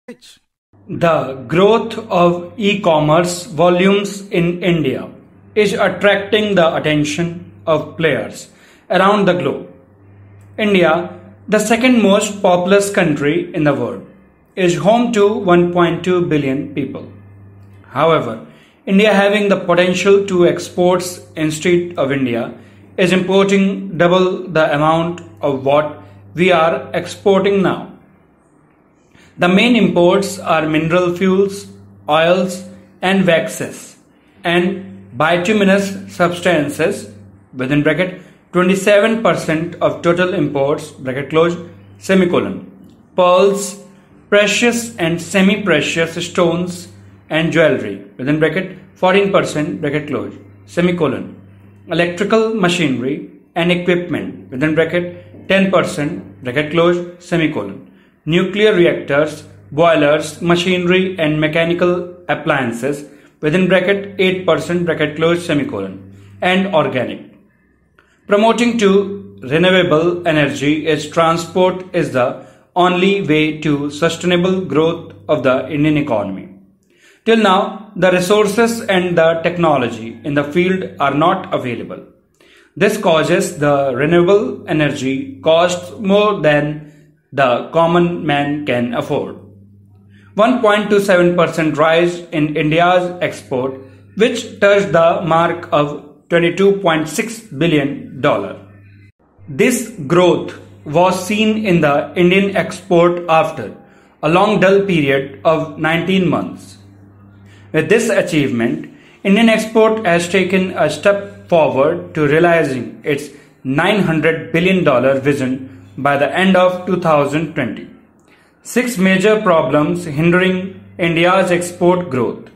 The growth of e-commerce volumes in India is attracting the attention of players around the globe. India, the second most populous country in the world, is home to 1.2 billion people. However, India having the potential to exports instead of India is importing double the amount of what we are exporting now. The main imports are mineral fuels, oils and waxes and bituminous substances within bracket 27% of total imports bracket close semicolon, pearls, precious and semi-precious stones and jewelry within bracket 14% bracket close semicolon, electrical machinery and equipment within bracket 10% bracket close semicolon, nuclear reactors, boilers, machinery and mechanical appliances within bracket 8% bracket close semicolon, and organic. Promoting to renewable energy is transport is the only way to sustainable growth of the Indian economy. Till now, the resources and the technology in the field are not available. This causes the renewable energy costs more than the common man can afford. 1.27% rise in India's export, which touched the mark of $22.6 billion. This growth was seen in the Indian export after a long dull period of 19 months. With this achievement, Indian export has taken a step forward to realizing its $900 billion vision by the end of 2020. Six major problems hindering India's export growth.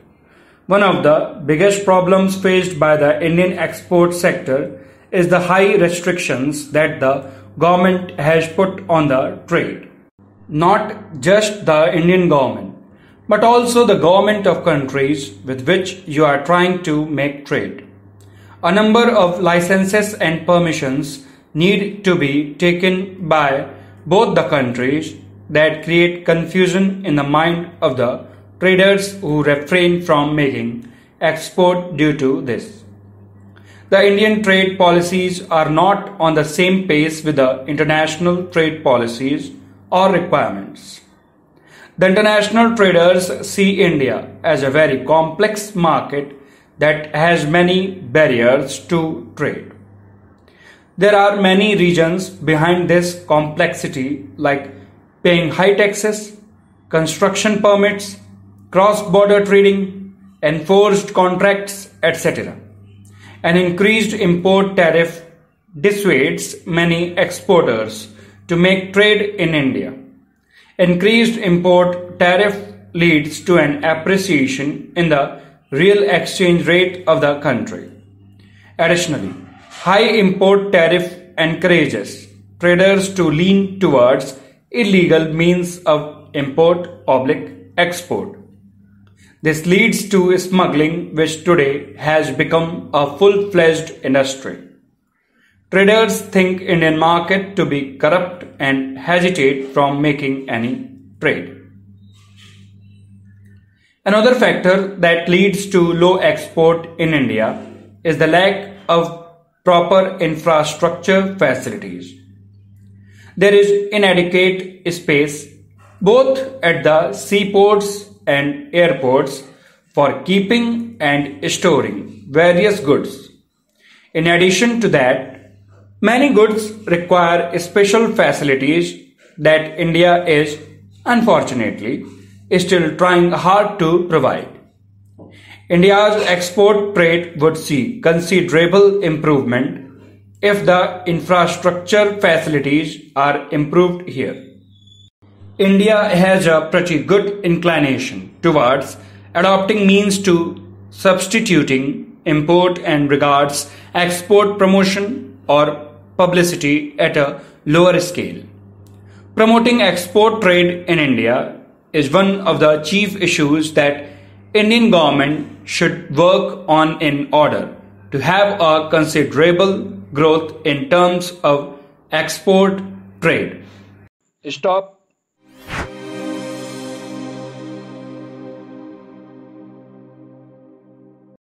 One of the biggest problems faced by the Indian export sector is the high restrictions that the government has put on the trade. Not just the Indian government, but also the government of countries with which you are trying to make trade. A number of licenses and permissions need to be taken by both the countries that create confusion in the mind of the traders who refrain from making export due to this. The Indian trade policies are not on the same pace with the international trade policies or requirements. The international traders see India as a very complex market that has many barriers to trade. There are many reasons behind this complexity like paying high taxes, construction permits, cross-border trading, enforced contracts, etc. An increased import tariff dissuades many exporters to make trade in India. Increased import tariff leads to an appreciation in the real exchange rate of the country. Additionally, high import tariff encourages traders to lean towards illegal means of import/export. This leads to smuggling, which today has become a full-fledged industry. Traders think Indian market to be corrupt and hesitate from making any trade. Another factor that leads to low export in India is the lack of proper infrastructure facilities. There is inadequate space both at the seaports and airports for keeping and storing various goods. In addition to that, many goods require special facilities that India is, unfortunately, still trying hard to provide. India's export trade would see considerable improvement if the infrastructure facilities are improved here. India has a pretty good inclination towards adopting means to substituting import and regards export promotion or publicity at a lower scale. Promoting export trade in India is one of the chief issues that Indian government should work on in order to have a considerable growth in terms of export trade. Stop